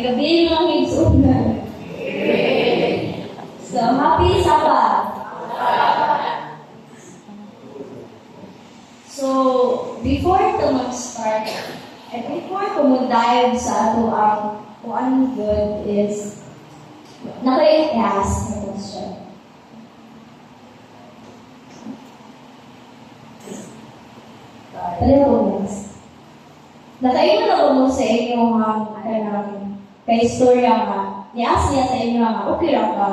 gabi mga higsunan. So, happy Sabbath! So, before ito mag-start, at before ko mag-dive sa ato ang kung anong good is, naka-i-ask na question. Pwede ko next. Nakaingon ako mo sa inyo ka-istorya nga. Ni-ask niya sa inyo nga, okay lang ka.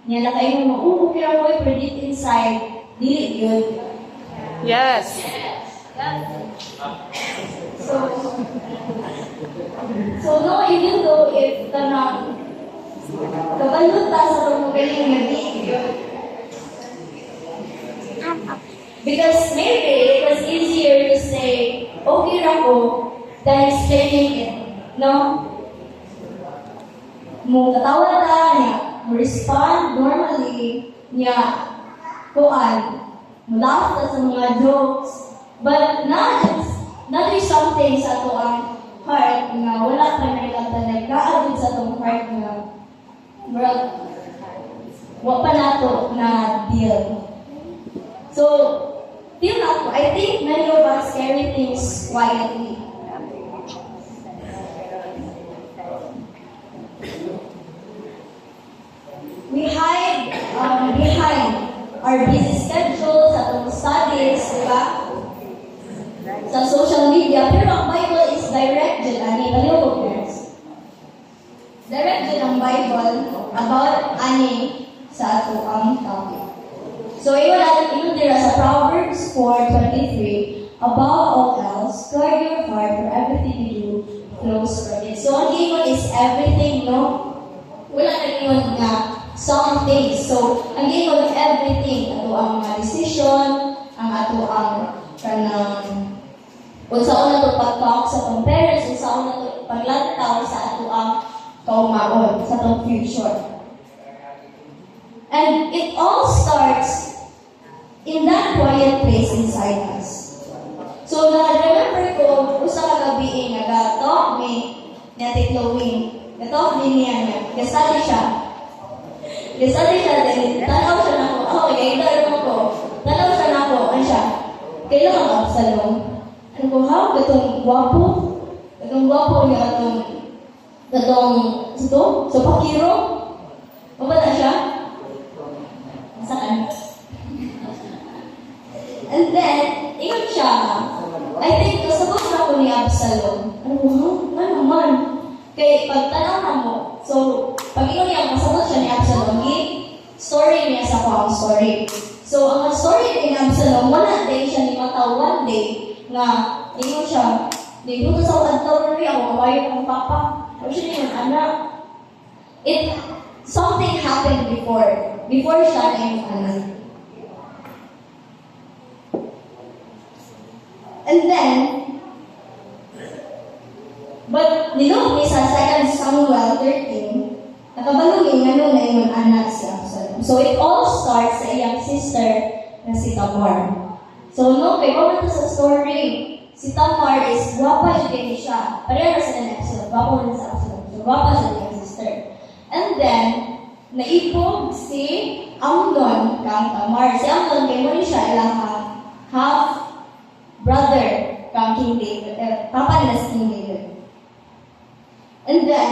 Niya nakaingon mo, okay lang ko i-predict inside. Dili yun. Yes. So no, even though if kanang kabalot ta sa itong magaling nga di yun. Because maybe it was easier to say, okay lang ko, than explaining it. No? Mo katawa ta niya, mo respond normally niya, kuan, mo laugh ta sa mga jokes, but not there's something sa ato ang heart nga wala pa na ilang nagkaagod sa atong heart nga wa pa nato na deal. So, till now, I think many of us carry things quietly. We hide behind our busy schedules, atong studies, diba? Sa social media, pero ang Bible is direct dyan, ani, baliw ko friends. Direct dyan ang Bible about ani sa ato ang topic. So, iyon dira sa Proverbs 4:23, above all else, guard your heart, for everything you do flows from it. So, ang ingon is everything, no? Wala na ingon nga some things. So, ang ingon everything, ato ang mga decision, ang ato ang kanang kung saan na ito pag-talk sa itong parents, kung saan na ito paglantaw sa ato ang kaumaon, sa itong future. And it all starts in that quiet place inside us. So, na-remember ko, usa ka gabi nag-talk ni Ate Chloe. Nag-talk ni niya. Gasali siya. Then tanaw siya na ako. Kaya mo ko. Tanaw siya na ako. Ano siya? Kailan ang Absalom? Ano ko, ha? Gatong gwapo? Gatong gwapo niya. Gatong, ito? So, pakiro? Mabala siya? Saan? And then, ingat siya. I think, kasabot na ako ni Absalom. Ano ko, ha? Ano naman? Kaya, pagtanaw na mo, so, pag ingat niya, kasabot siya ni Absalom, story niya sa pang story. So, ang story ni Absalom, wala day siya ni Mataw one day, na, ingat siya, dito sa wadlaw na rin, ako kawayo ng papa. O siya niya, anak. Something happened before siya na yung anak. And then, but nilook ni sa 2 Samuel 13, nakabalungin nga nung na yung anak si Absalom. So it all starts sa iyang sister na si Tamar. So no, kay ko sa story, si Tamar is guwapa siya siya. Pareho sila na Absalom, guwapa rin sa Absalom. So guwapa siya iyang sister. And then, naipog si Amnon kang Tamar. Si Amnon, kay mo rin siya ilang half brother kang King David, papa na si King David. And then,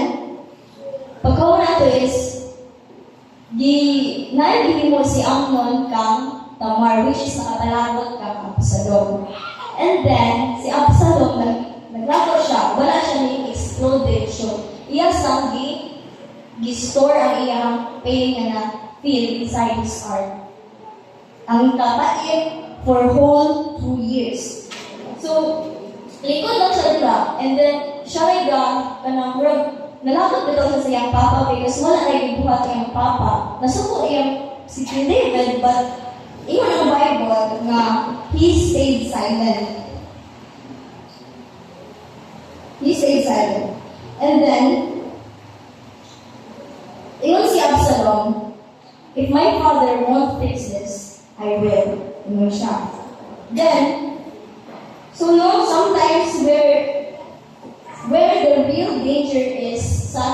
pagkaw na ito is, naibihin mo si Amnon kang Tamar, which is nakapalagot kang Absalom. And then, si Absalom, naglago siya, wala siya na exploded. So, iya sang gi-store ang iyang pain na feel inside his heart. Ang kapait for whole 2 years. So, likod lang siya diba? And then, siya ay kanang nalakot na daw siya sa iyang papa because wala na ibuhat iyang papa. Nasuko iyang si King David, but ingon ang Bible nga he stayed silent. He stayed silent. And then, ingon si Absalom, if my father won't fix this, I will. Ingon siya. Then, so no, sometimes where the real danger is sa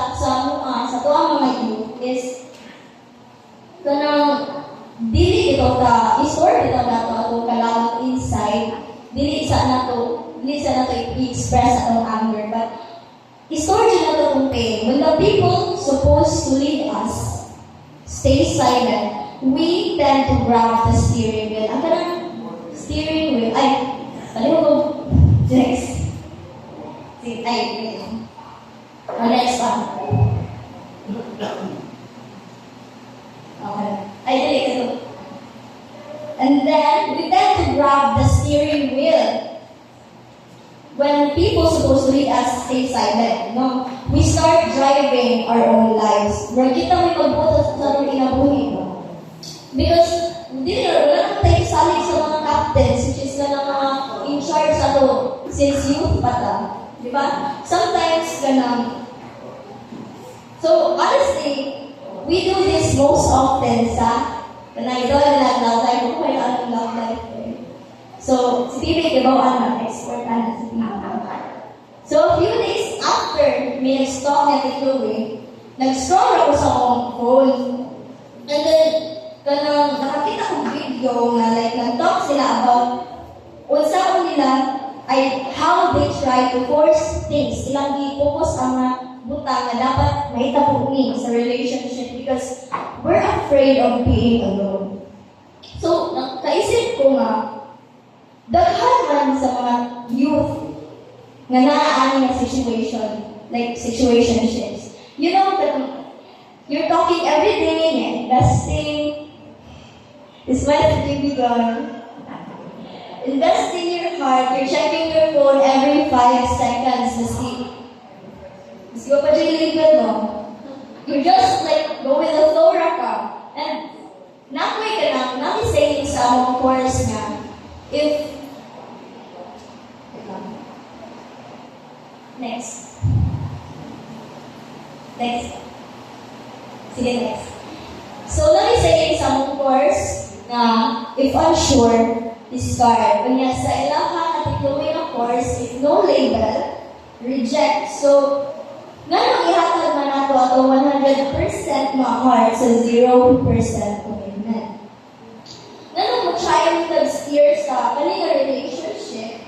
sa nato i-express atong anger, but i-store dyan nato itong pain. When the people supposed to lead us stay silent, we tend to grab the steering wheel. Ang kanang steering wheel, ay, paliho ko, next. Ay, next one. Okay. Ay, dali, ito. And then, we tend to grab the steering wheel. When people supposed to lead us stay silent, no? We start driving our own lives. Where kita may pagbutas sa itong inabuhi, no? Because, hindi wala naman tayo salig sa mga captains, which is na mga in charge sa ito since youth pa ta. Di ba? Sometimes, ganang. So, honestly, we do this most often sa ito na love life. Kung kayo anong love life. So, si Bibi, di ba, expert na si Bibi. So, a few days after may nag-stalk niya kay Chloe, nag-scroll ako sa akong phone. And then, nakakita kong video na like, nag-talk sila about unsaon nila ay how they try to force things. Ilang i-focus ang mga butang na dapat mahitapuni sa relationship because we're afraid of being alone. So, nakaisip ko nga, daghan man sa mga youth nga naaani na situation, like situationships. You know, you're talking every day, investing, is my baby girl. Investing your heart, you're checking your phone every 5 seconds to see. Mas ko pa dyan yung no? You just like go with the flow raka. And nakoy ka na, nakisaying sa among course nga, if next. Sige, next. So, nakisaying sa among course na if unsure, discard. Kanya sa ilaha at diploma ng course, if no label, reject. So, ganong ihatag man nato ato 100% mga heart sa 0% commitment. Ganong mo try to steer sa kanina relationship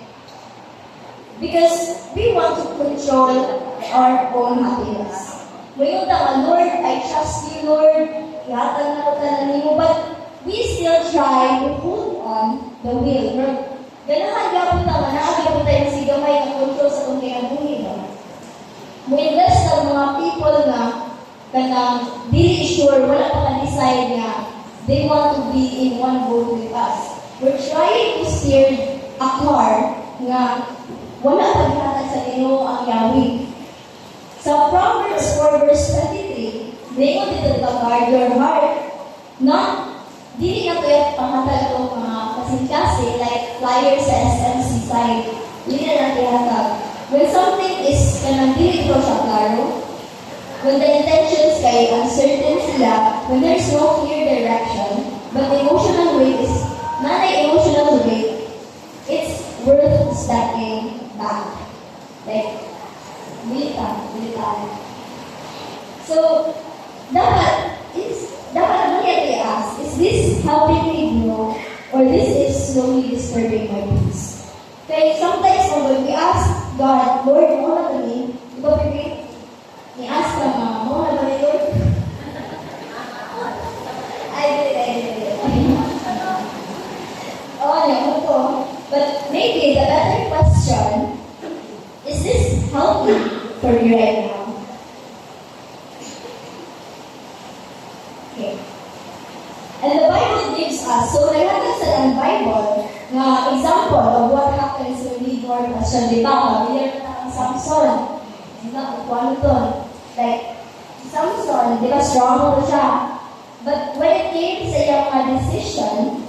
because we want to control our own happiness. Ngayon tama, Lord, I trust you, Lord. Ihatag na ko tanan mo, but we still try to hold on the wheel. Ganahan gapon tama, naagapon tayo si gamay ng control sa itong kinabuhi. Mo-invest ng mga people na kanang dili sure, wala pa ka-decide na they want to be in one boat with us. We're trying to steer a car nga wala pa gihatag sa Ginoo ang Yahweh. Sa Proverbs 4 verse 23, Mayroon dito guard your heart. Not, dili na kaya panghatag itong mga kasing-kasi like flyers sa SMC side. Dili na natin hatag. When something is kanang dili ko siya klaro, when the intentions kay uncertain sila, when there's no clear direction, but the emotional weight is not an emotional weight, it's worth stepping back. Like, militan. So, dapat ang i-ask, is this helping me grow, or this is slowly disturbing my peace? Okay, sometimes when we ask God, Lord, mo na ba ni? Di ba, baby? I-ask ka mga, mo na ba ni, Lord? I did. Oh, no, po. But maybe the better question, is this helping for you right now? Okay. And the Bible gives us, so naghatag sa ang Bible, na example of what happens when we ignore question. Di ba? Pamilya na ang Samson. Di ba? Kung to? Like, Samson, di ba strong ko siya? But when it came sa iyang decision,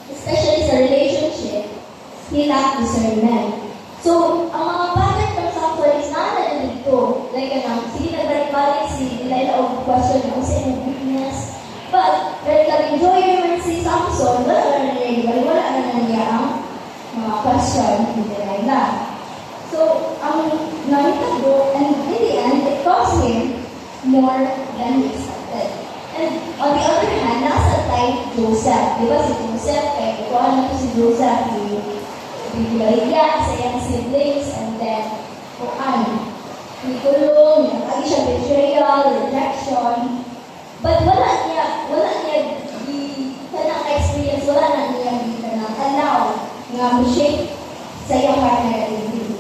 especially sa relationship, he lacked discernment. So, ang mga pattern ng Samson is not na dito. Like, sige nagbalik-balik si Delilah o question kung sa inyong weakness. But, when nag-enjoy naman si Samson, wala na niya ang mga question ni Delilah. So, ang nakita ko, and in the end, it cost him more than he expected. And on the other hand, nasa type Joseph. Di ba si Joseph, kaya kung ano si Joseph, Biglayya sa iyang siblings, and then, kuan, ikulong, lagi siya betrayal, rejection. But wala niya, kanang experience, wala na niya kanang allow nga shape sa iyang heart na nag-ibig.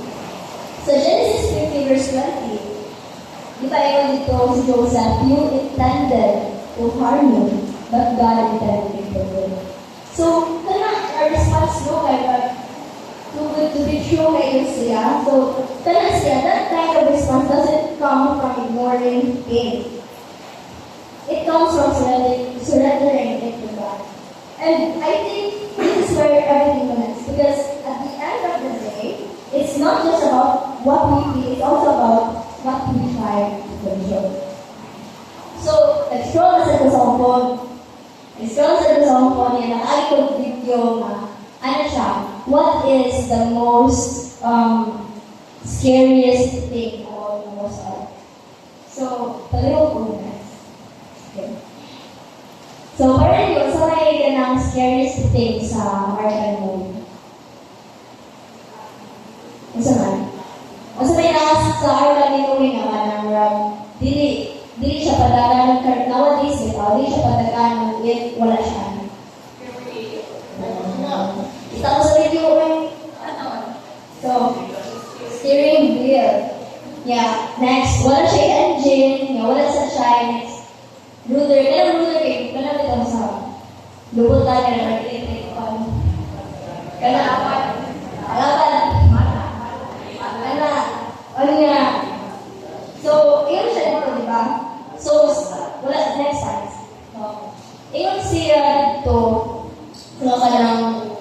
So Genesis 50 verse 20, di ba yun dito si Joseph, you intended to harm me, but God intended it for good. So, kanang our response no kay God, too good to be true kay siya. So, kanang siya, that kind of response doesn't come from ignoring pain. It comes from surrendering it to God. And I think this is where everything connects. Because at the end of the day, it's not just about what we feel, it's also about what we try to control. So, nag-scroll na sa cellphone. Nag-scroll sa cellphone niya, nakakita video na, ano siya, what is the most scariest thing about the most of? So, paliw po na. Okay. So, parang yun, sa may ganang scariest thing sa American movie. Isa man. O sa may sa American movie naman, dili siya padagan, nowadays, dili siya padagan, wala siya. Kita ko sa video ko so, steering wheel. Yeah, next, wala siya engine, wala sa siya, next, ruler, kayo, ito sa lubutan ka na nag-iit kana apat, ano nga, so, yun siya dito, di ba? So, wala, next time. Yun siya dito, so, kanang,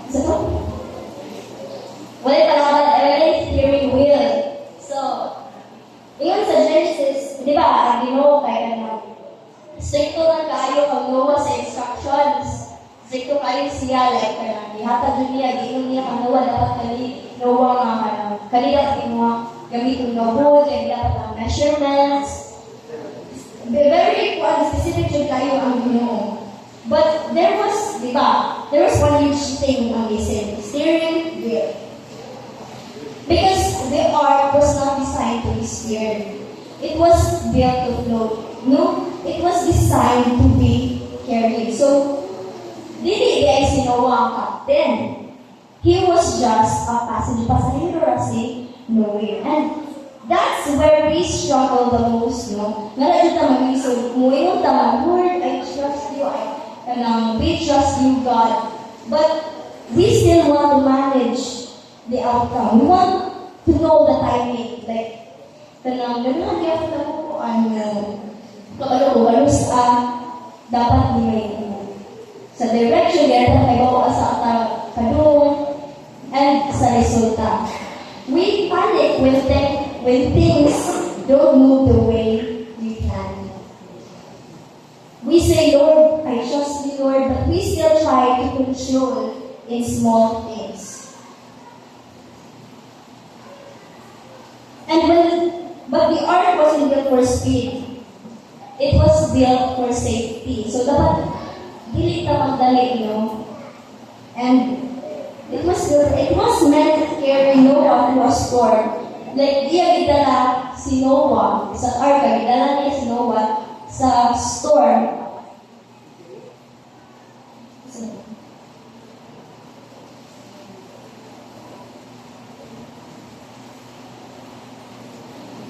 isa to? Wala steering wheel. So, yun sa Genesis, di ba, ang Ginoo kaya stricto na kayo ang Noah sa instructions. Stricto kayo siya, like, ihatag niya, giinom niya ang Noah, dapat Noah nga, kanila kinuha, gamitin ng wood, and dapat ang measurements. Very specific yun kayo ang Ginoo. But there was, di ba, there was one huge thing ang missing, steering wheel. Because the ark was not designed to be steered. It was built to float. No, it was designed to be carried. So, dili ay si Noah ang captain. He was just a pasahero si Noah. And that's where we struggle the most, no? Nalagyan naman yung so, muwing taman, Lord, I trust you, we trust you, God. But we still want to manage the outcome. We want to know the timing. Like, gano'n ko, ano sa dapat may sa direction, gano'n tayo ko sa kadung, and sa resulta. We panic when things don't move the way we plan. We say, Lord, I trust you, Lord, but we still try to control in small things. But the ark wasn't built for speed. It was built for safety. So dapat dili ta magdali, And it was meant to carry Noah to a storm. Like, iya gidala si Noah sa ark, gidala niya si Noah sa storm.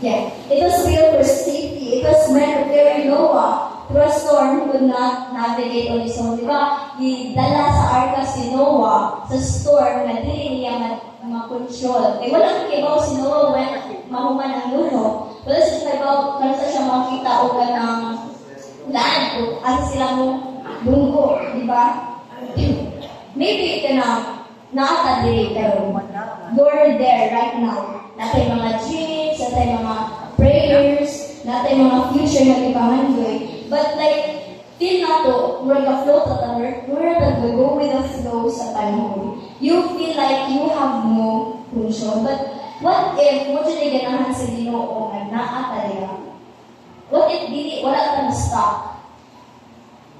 Yeah, it was built for safety. It was meant to carry Noah through a storm. He could not navigate on his own. Diba? Dala sa arka si Noah sa storm na dili niya ma-control. Eh, walang kibaw si Noah when mahuman ang luno. Wala siya kibaw, kanasa siya makita o ka ng land o asa sila mong lunggo. Diba? Maybe ka na naata dili, pero you're there right now. Natay mga dreams, natay mga prayers, natay mga future na ipamandoy. But like, feel na to, we're ka-float at we're go with the flow sa panahon. You feel like you have no control. But what if, mo dyan ay ganahan sa Ginoo nga naata nila? What if dili, wala ka na-stop?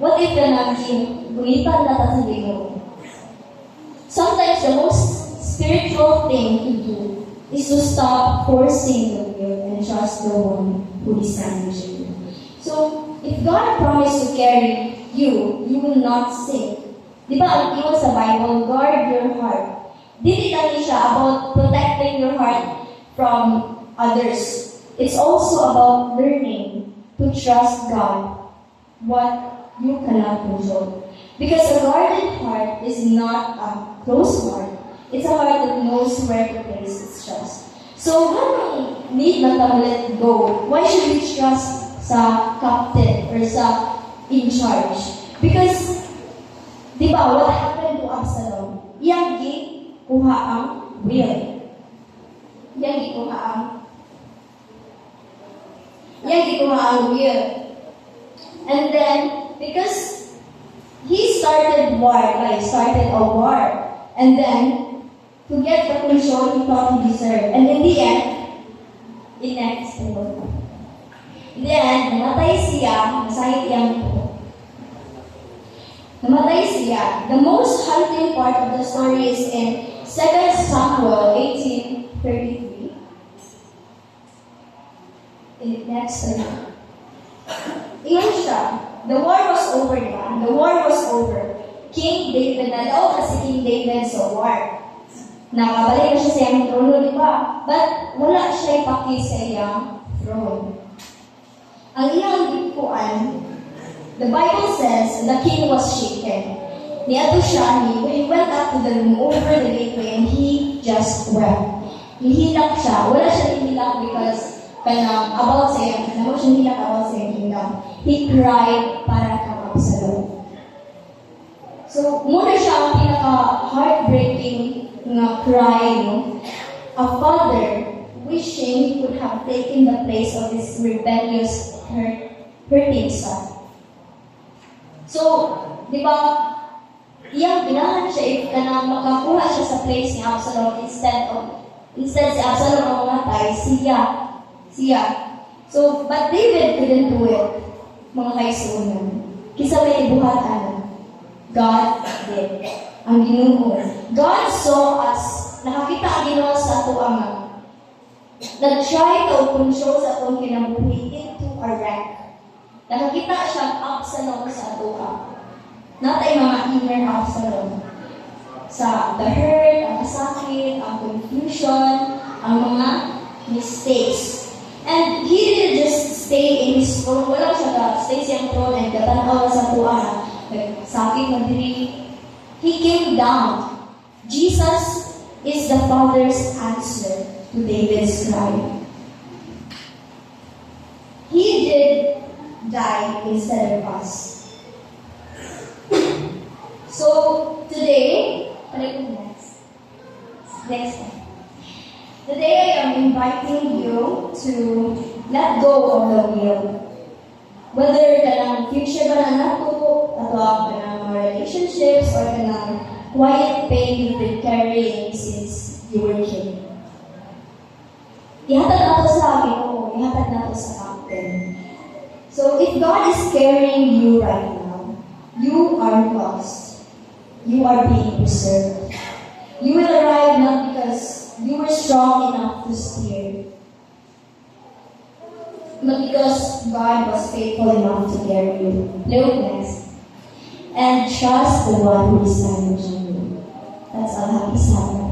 What if ka naging bulitan na ta sa Ginoo? sometimes the most spiritual thing to do is to stop forcing the will and trust the one who designed you. So, if God promised to carry you, you will not sink. Di ba ang iwan sa Bible, guard your heart. Dili lang siya about protecting your heart from others. It's also about learning to trust God, what you cannot control. Because a guarded heart is not a closed heart. It's a heart that knows where to place its trust. So, when we need na to let go, why should we trust sa captain or sa in charge? Because, di ba, what happened to Absalom? Iyang kuha ang will. Iyang gikuha ang will. And then, because he started a war. And then, to get the control he thought he deserved. And in the end, namatay siya, namatay siya. The most haunting part of the story is in 2 Samuel 18:33. Next slide. Iyon siya. The war was over na. The war was over. King David, nalaw kasi King David sa war. Nakabalik na siya sa iyang trono, di ba? But wala siya ipaki sa iyang throne. Ang iyang bikuan, the Bible says, the king was shaken. Niato siya, he went up to the room over the gateway and he just wept. Hihilak siya. Wala siya hihilak because about sa iyang, naman siya hihilak about sa iyang kingdom. He cried para kang Absalom. So, muna siya ang pinaka-heartbreaking na cry, no? A father wishing he could have taken the place of his rebellious, hurting son. So, di ba, iyang ginahan siya if kanang makakuha siya sa place ni Absalom instead si Absalom ang mamatay, siya. So, but David couldn't do it, mga kaisunan. Kisa may ibuhatan, God did. Ang Ginoo. God saw us. Nakakita ang Ginoo sa ato ang nag-try to control sa atong kinabuhi into a rank. Nakakita siya ang Absalom sa ato ang. Natay mga inner Absalom. Sa the hurt, ang kasakit, ang confusion, ang mga mistakes. And he didn't just stay in his throne. Wala siya stay sa throne and katanaw sa ato ang sakit na diri. He came down. Jesus is the Father's answer to David's cry. He did die instead of us. So, today, next time. Today I am inviting you to let go of the will. Whether kanang future ka na nato, ato kanang relationships, or kanang quiet pain you've been carrying since you were a kid. Ihatag nato sa Ginoo, ihatag nato sa captain. So if God is carrying you right now, you are lost. You are being preserved. You will arrive not because you were strong enough to steer, but because God was faithful enough to carry you. Look next. And trust the one who designed you. That's all. Happy Sabbath.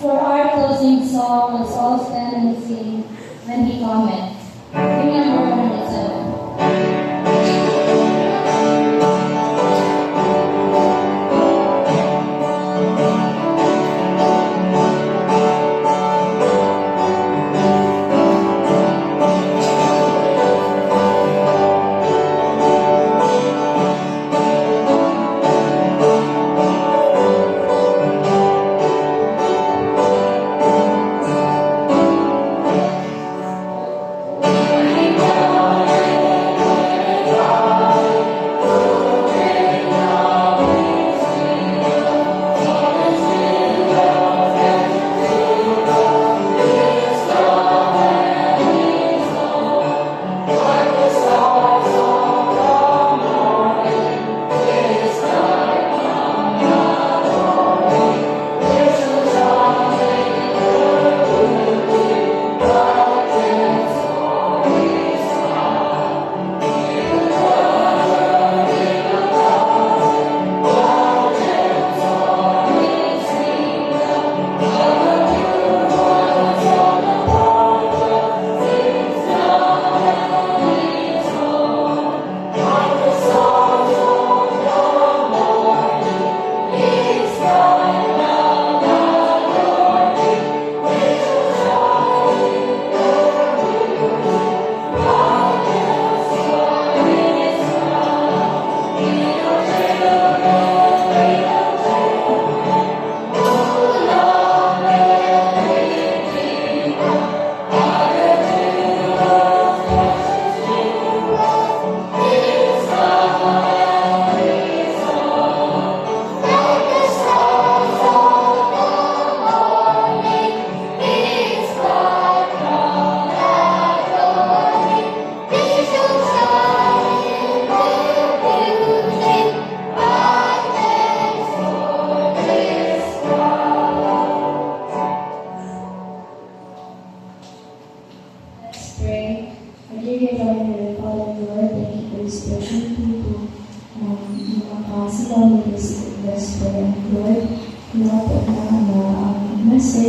For our closing song, let's all stand and sing when he cometh. Remember 107.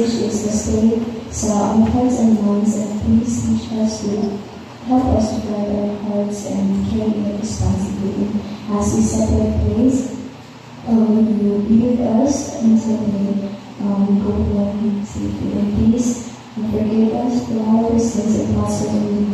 message is to stay sa our hearts and minds, and please teach us to help us to guard our hearts and carry it responsibly as we separate ways. You be with us until we go home safely in peace, and forgive us for all our sins and possibly